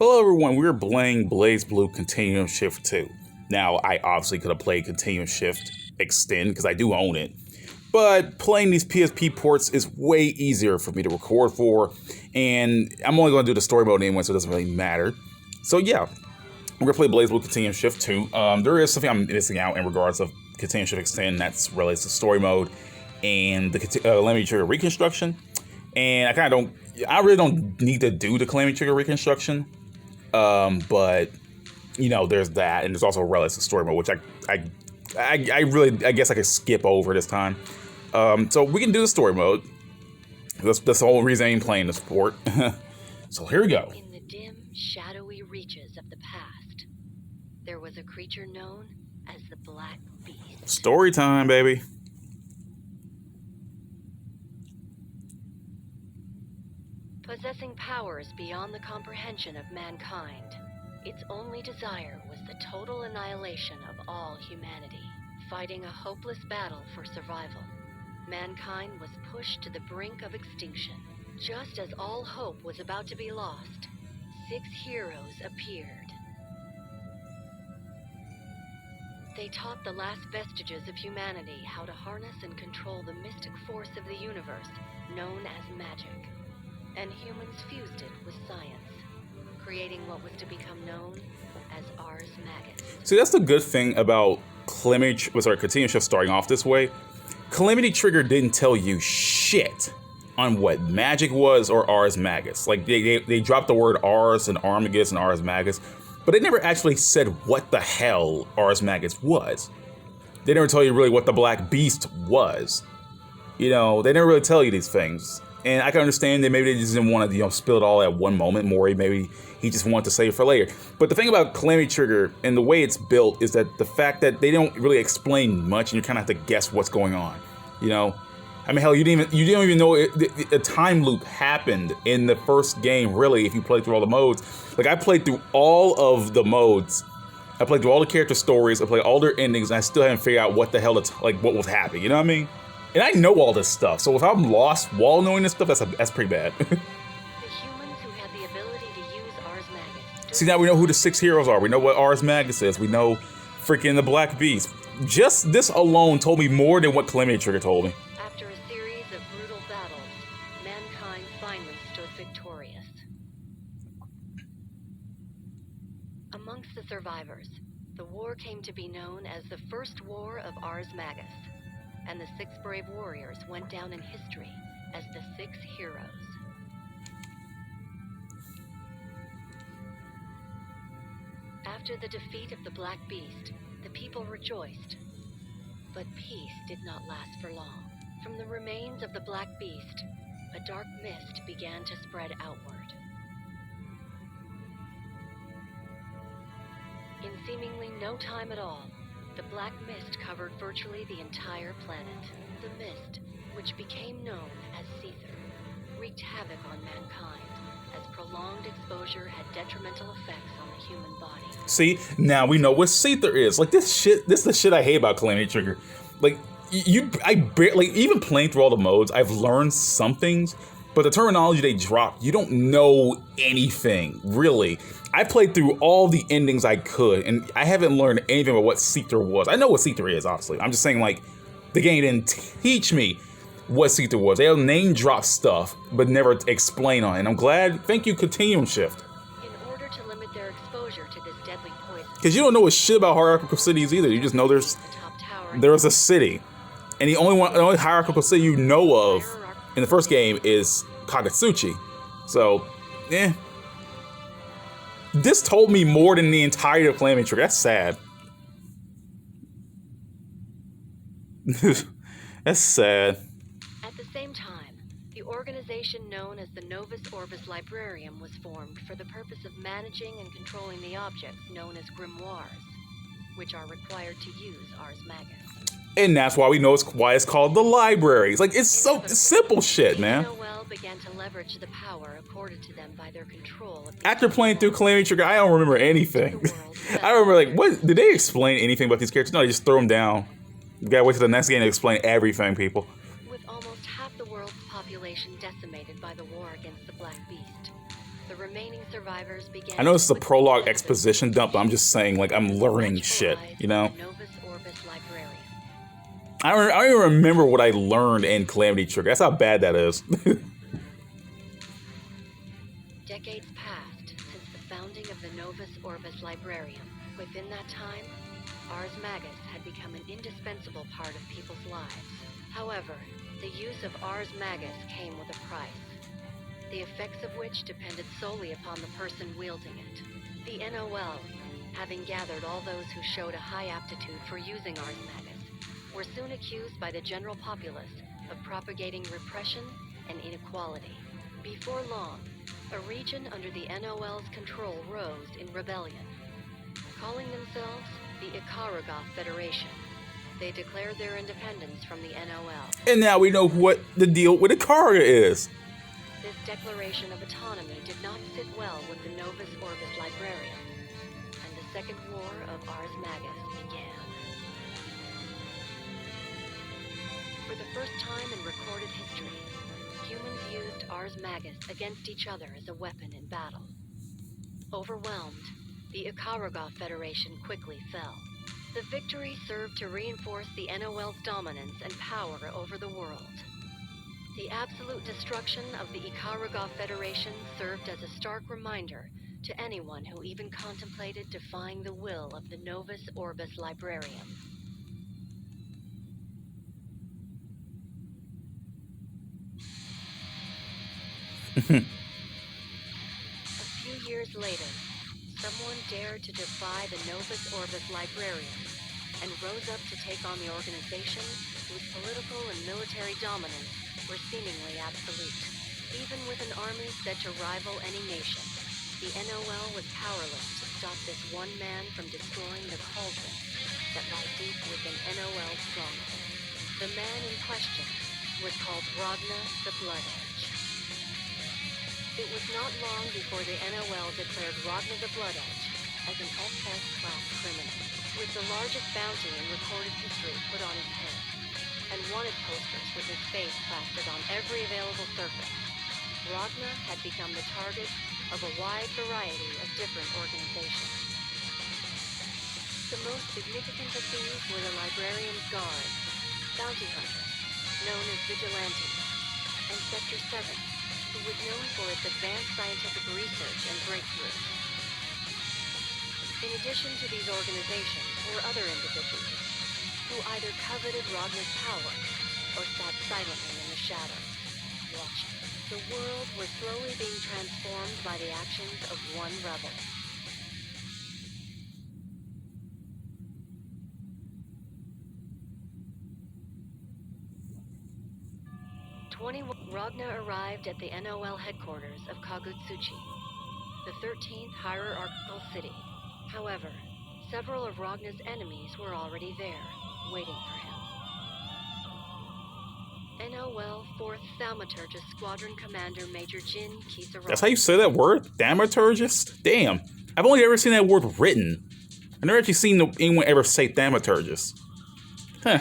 Hello everyone, we're playing BlazBlue Continuum Shift 2. Now, I obviously could have played Continuum Shift Extend, because I do own it. But playing these PSP ports is way easier for me to record for, and I'm only going to do the story mode anyway, so it doesn't really matter. So yeah, we're going to play BlazBlue Continuum Shift 2. There is something I'm missing out in regards of Continuum Shift Extend, that's related to story mode and the Calamity Trigger reconstruction. And I really don't need to do the Calamity Trigger reconstruction. But you know, there's that, and there's also a relative story mode, which I guess I could skip over this time. So we can do the story mode. That's the whole reason I ain't playing the sport. So here we go. In the dim, shadowy reaches of the past, there was a creature known as the Black Beast. Story time, baby. Possessing powers beyond the comprehension of mankind, its only desire was the total annihilation of all humanity. Fighting a hopeless battle for survival, mankind was pushed to the brink of extinction. Just as all hope was about to be lost, 6 heroes appeared. They taught the last vestiges of humanity how to harness and control the mystic force of the universe known as magic. And humans fused it with science, creating what was to become known as ARCSYS. See, that's the good thing about Continuum Shift starting off this way. Calamity Trigger didn't tell you shit on what magic was or Ars Magus. Like, they dropped the word Ars and Armagus and Ars Magus, but they never actually said what the hell Ars Magus was. They never tell you really what the Black Beast was. You know, they never really tell you these things. And I can understand that maybe they just didn't want to, spill it all at one moment. Mori, maybe he just wanted to save it for later. But the thing about Calamity Trigger and the way it's built is that the fact that they don't really explain much, and you kind of have to guess what's going on. I mean, hell, you didn't even know a time loop happened in the first game. Really, if you played through all the modes, like I played through all of the modes. I played through all the character stories. I played all their endings, and I still haven't figured out what the hell what was happening. You know what I mean? And I know all this stuff, so if I'm lost while knowing this stuff, that's pretty bad. The humans who had the ability to use Ars Magus. See, now we know who the 6 heroes are. We know what Ars Magus is. We know freaking the Black Beast. Just this alone told me more than what Calamity Trigger told me. After a series of brutal battles, mankind finally stood victorious. Amongst the survivors, the war came to be known as the First War of Ars Magus. And the 6 brave warriors went down in history as the 6 heroes. After the defeat of the Black Beast, the people rejoiced. But peace did not last for long. From the remains of the Black Beast, a dark mist began to spread outward. In seemingly no time at all, the black mist covered virtually the entire planet. The mist, which became known as Seether, wreaked havoc on mankind, as prolonged exposure had detrimental effects on the human body. See, now we know what Seether is. Like, this is the shit I hate about Calamity Trigger. Like, I barely, even playing through all the modes, I've learned some things, but the terminology they drop, you don't know anything, really. I played through all the endings I could, and I haven't learned anything about what Seether was. I know what Seether is, obviously. I'm just saying, like, the game didn't teach me what Seether was. They'll name drop stuff, but never explain on it. And I'm glad, thank you, Continuum Shift. In order to limit their exposure to this deadly poison. Because you don't know a shit about hierarchical cities either. You just know there's a city. And the only hierarchical city you know of in the first game is Kaizouwar. So, eh. This told me more than the entirety of Calamity Trigger. That's sad. That's sad. At the same time, the organization known as the Novus Orbis Librarium was formed for the purpose of managing and controlling the objects known as grimoires, which are required to use Ars Magus. And that's why we know why it's called the library. It's like, it's so simple shit, man. Began to leverage the power accorded to them by their control of After playing through Calamity Trigger, I don't remember anything. I remember, like, what? Did they explain anything about these characters? No, they just throw them down. You gotta wait till the next game to explain everything, people. With almost half the world's population decimated by the war against the Black Beast, The remaining survivors began. I know it's a prologue exposition dump, but I'm just saying, like, I'm learning shit, you know? Novus Orbis Librarian. I don't even remember what I learned in Calamity Trigger. That's how bad that is. Decades passed since the founding of the Novus Orbis Librarium. Within that time, Ars Magus had become an indispensable part of people's lives. However, the use of Ars Magus came with a price, the effects of which depended solely upon the person wielding it. The NOL, having gathered all those who showed a high aptitude for using Ars Magus, were soon accused by the general populace of propagating repression and inequality. Before long, a region under the NOL's control rose in rebellion. Calling themselves the Ikaruga Federation, they declared their independence from the NOL. And now we know what the deal with Ikaruga is. This declaration of autonomy did not sit well with the Novus Orbis Librarium, and the Second War of Ars Magus began. For the first time in recorded history, humans used Ars Magus against each other as a weapon in battle. Overwhelmed, the Ikaruga Federation quickly fell. The victory served to reinforce the NOL's dominance and power over the world. The absolute destruction of the Ikaruga Federation served as a stark reminder to anyone who even contemplated defying the will of the Novus Orbis Librarium. A few years later, someone dared to defy the Novus Orbis Librarium and rose up to take on the organization whose political and military dominance were seemingly absolute. Even with an army set to rival any nation, the NOL was powerless to stop this one man from destroying the cauldron that lies deep within NOL stronghold. The man in question was called Ragna the Blood Edge. It was not long before the NOL declared Ragna the Blood Edge as an SS-class criminal, with the largest bounty in recorded history put on his head, and wanted posters with his face plastered on every available surface. Ragna had become the target of a wide variety of different organizations. The most significant of these were the Librarian's Guard, bounty hunters, known as vigilantes, and Sector 7, who was known for its advanced scientific research and breakthroughs. In addition to these organizations were other individuals who either coveted Ragna's power or sat silently in the shadows, watching. The world was slowly being transformed by the actions of one rebel. Ragna arrived at the NOL headquarters of Kaizouwar, the 13th hierarchical city. However, several of Ragna's enemies were already there, waiting for him. NOL 4th Thaumaturgist Squadron Commander Major Jin Kaizouwar. That's how you say that word? Thaumaturgist? Damn. I've only ever seen that word written. I've never actually seen anyone ever say thaumaturgist. Huh.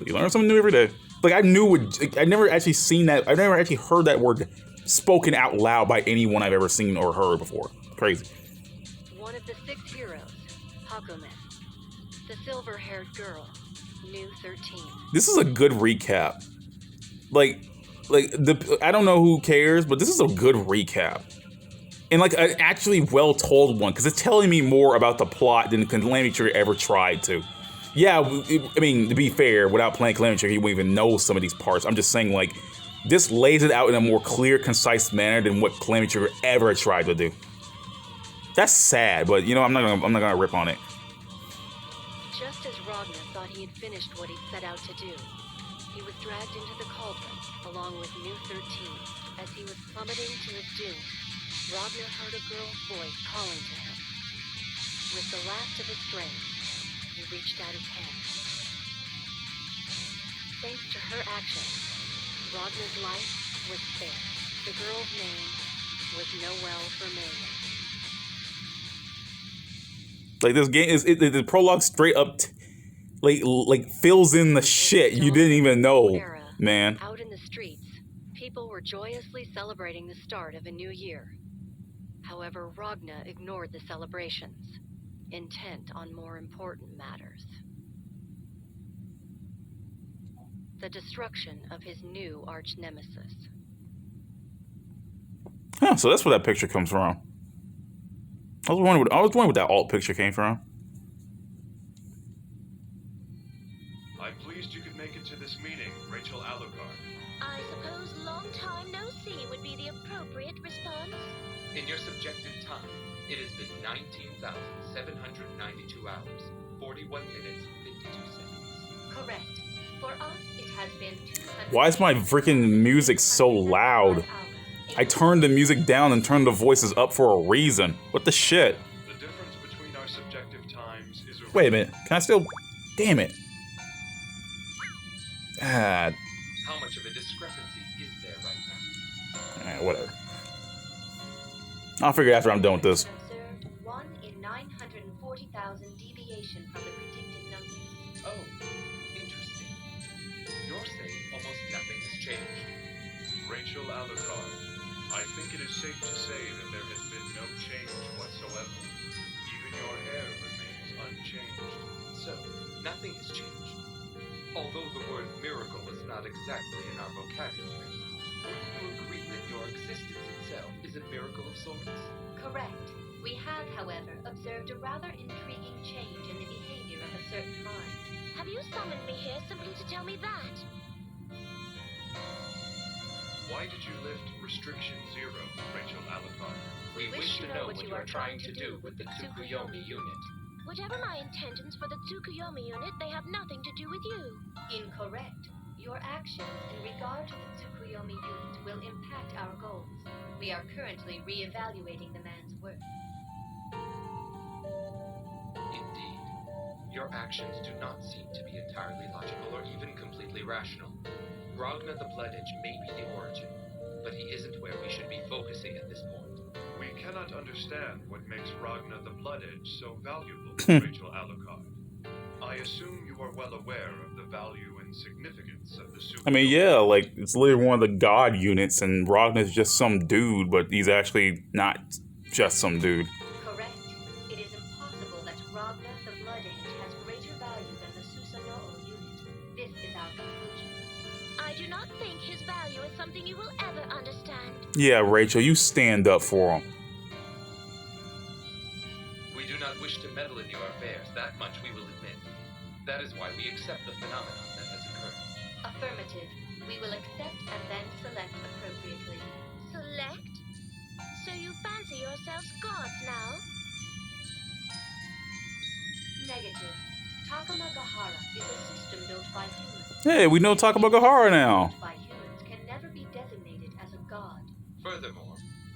You learn something new every day. Like, I never actually seen that. I've never actually heard that word spoken out loud by anyone I've ever seen or heard before. Crazy. One of the 6 heroes, Hakumen, the silver-haired girl, new 13. This is a good recap. I don't know who cares, but this is a good recap. And like an actually well-told one, because it's telling me more about the plot than Calamity Trigger ever tried to. Yeah, I mean, to be fair, without playing Calamity Trigger, you wouldn't even know some of these parts. I'm just saying, like, this lays it out in a more clear, concise manner than what Calamity Trigger ever tried to do. That's sad, but you know, I'm not gonna rip on it. Just as Ragna thought he had finished what he'd set out to do, he was dragged into the cauldron along with New 13. As he was plummeting to his doom, Ragna heard a girl's voice calling to him. With the last of his strength, he reached out his hand. Thanks to her actions, Ragna's life was spared. The girl's name was Noelle Vermilion. Like, this game is the prologue straight up like fills in the shit you didn't even know, man. Out in the streets, people were joyously celebrating the start of a new year. However, Ragna ignored the celebrations, intent on more important matters. The destruction of his new arch-nemesis. Huh, so that's where that picture comes from. I was wondering what that alt picture came from. I'm pleased you could make it to this meeting, Rachel Alucard. I suppose long time no see would be the appropriate response. In your subjective time, it has been 19,792 hours, 41 minutes, 52 seconds. Correct. For us, it has been 200. Why is my freaking music so loud? I turned the music down and turned the voices up for a reason. What the shit? The difference between our subjective times is a... Wait a minute. Can I still... Damn it. Ah. How much of a discrepancy is there right now? Whatever. I'll figure it after I'm done with this. Observed 1 in 940,000 deviation from the predicted number. Oh, interesting. You're saying almost nothing has changed. Rachel Alucard, I think it is safe to say that there has been no change whatsoever. Even your hair remains unchanged. So, nothing has changed. Although the word miracle is not exactly in our vocabulary, would you agree that your existence itself is a miracle of sorts? Correct. We have, however, observed a rather intriguing change in the behavior of a certain mind. Have you summoned me here simply to tell me that? Why did you lift Restriction 0, Rachel Alucard? We wish to know what you are trying to do with the Tsukuyomi unit. Whatever my intentions for the Tsukuyomi unit, they have nothing to do with you. Incorrect. Your actions in regard to the Tsukuyomi unit will impact our goals. We are currently re-evaluating the man's work. Indeed. Your actions do not seem to be entirely logical or even completely rational. Ragna the Blood Edge may be the origin, but he isn't where we should be focusing at this point. We cannot understand what makes Ragna the Blood Edge so valuable, Rachel Alucard. I assume you are well aware of the value and significance of the super... I mean, yeah, like, it's literally one of the god units, and Ragna's just some dude, but he's actually not just some dude. Correct. It is impossible that Ragna the Blood Edge has greater value than the Susanoo unit. This is our conclusion. I do not think his value is something you will ever understand. Yeah, Rachel, you stand up for him. We do not wish to meddle in your affairs, that much we will admit. That is why we accept the phenomenon that has occurred. Affirmative. We will accept and then select appropriately. Select? So you fancy yourselves gods now? Negative. Takamagahara is a system built by humans. Hey, we know Takamagahara now. Built by humans can never be designated as a god. Furthermore,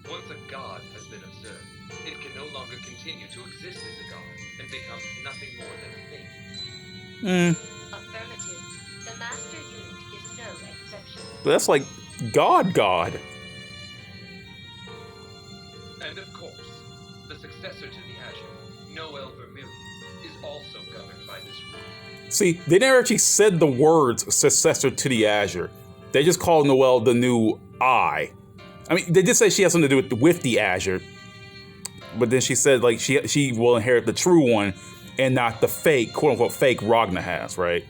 once a god has been observed, it can no longer continue to exist as a god and becomes nothing more than a thing. Affirmative. The master unit is no exception. That's like God. And of course, the successor to the Azure, Noel Vermilion, is also governed by this rule. See, they never actually said the words successor to the Azure. They just called Noelle the new I. I mean, they did say she has something to do with the Azure, but then she said like she will inherit the true one and not the fake, quote unquote, fake Ragna has, right?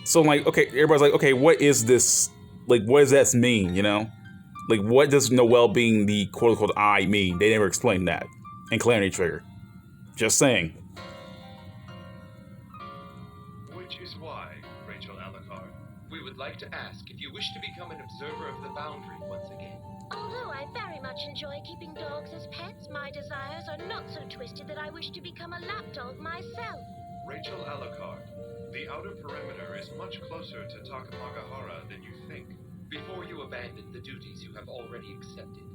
So like, okay, everybody's like, okay, what is this? Like, what does that mean? You know, like what does Noelle being the quote unquote I mean? They never explained that in Calamity Trigger. Just saying. Which is why, Rachel Alucard, We would like to ask if you wish to become an observer of the boundary once again. Although I very much enjoy keeping dogs as pets, my desires are not so twisted that I wish to become a lapdog myself. Rachel Alucard, the outer perimeter is much closer to Takamagahara than you think. Before you abandon the duties you have already accepted,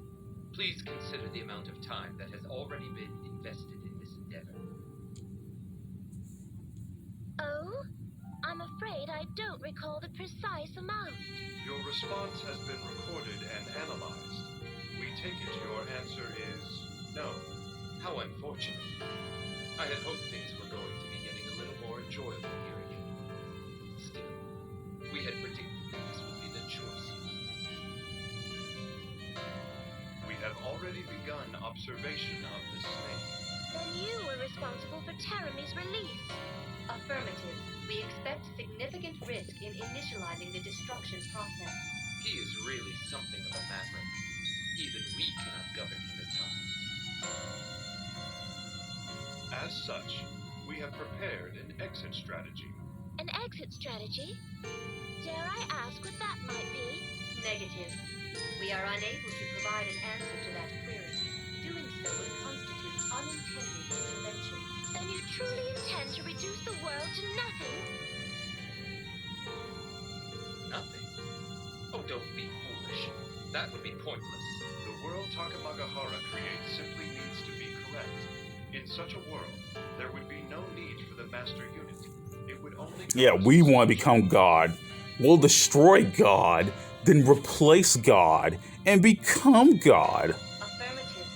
please consider the amount of time that has already been invested in this endeavor. Oh? I'm afraid I don't recall the precise amount. Your response has been recorded and analyzed. We take it your answer is no. How unfortunate. I had hoped things were going to be getting a little more enjoyable here again. Still, we had predicted that this would be the choice. We have already already begun observation of the snake. Then you were responsible for Terramy's release. Affirmative. We expect significant risk in initializing the destruction process. He is really something of a maverick. Even we cannot govern him at times. As such, we have prepared an exit strategy. An exit strategy? Dare I ask what that might be? Negative. We are unable to provide an answer to that query. Doing so would constitute unintended intervention. Then you truly intend to reduce the world to nothing? Nothing? Oh, don't be foolish. That would be pointless. The world Takamagahara creates simply needs to be correct. In such a world, there would be no need for the master unit. It would only... Yeah, we want to become God. We'll destroy God, then replace God, and become God. Affirmative.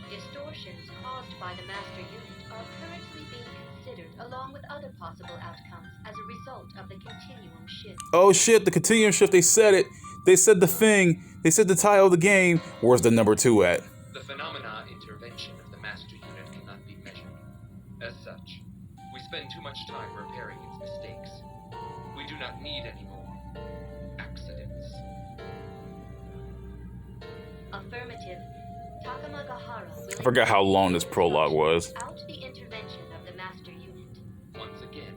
Distortions caused by the master unit are currently being considered along with other possible outcomes as a result of the continuum shift. Oh shit, the continuum shift, they said it. They said the thing. They said the title of the game. Where's the number 2 at? The phenomena intervention of the master unit cannot be measured. As such, we spend too much time repairing its mistakes. We do not need any more accidents. Affirmative. Takamagahara will... I forgot how long this prologue was. Without the intervention of the master unit. Once again,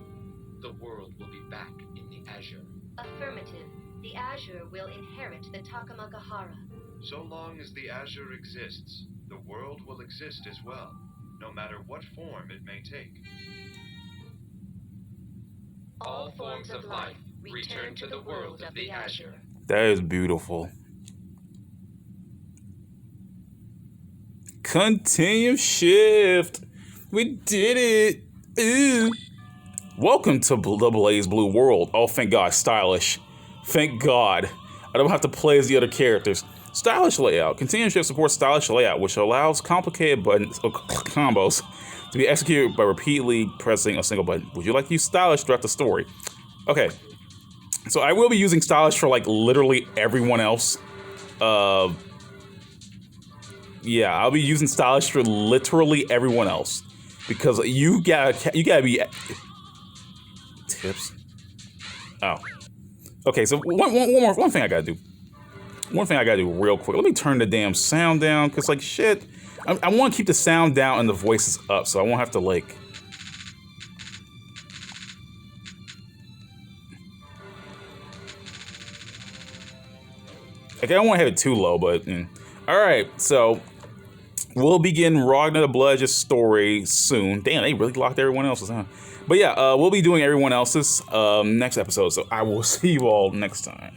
the world will be back in the azure. Affirmative. The Azure will inherit the Takamagahara. So long as the Azure exists, the world will exist as well, no matter what form it may take. All forms of life return to the world of the azure. That is beautiful. Continuum shift. We did it. Ooh. Welcome to the BlazBlue world. Oh, thank God, stylish. Thank God. I don't have to play as the other characters. Stylish layout. Continuum shift supports stylish layout, which allows complicated buttons combos to be executed by repeatedly pressing a single button. Would you like to use stylish throughout the story? Okay. So I will be using stylish for like literally everyone else. Yeah, I'll be using stylish for literally everyone else because you gotta be tips. Oh, okay. So one thing I gotta do. One thing I gotta do real quick. Let me turn the damn sound down because like shit. I want to keep the sound down and the voices up, so I won't have to like. Okay, I don't want to have it too low, but all right. So we'll begin Ragnar the Bludge's story soon. Damn, they really locked everyone else's, huh? But yeah, we'll be doing everyone else's next episode. So I will see you all next time.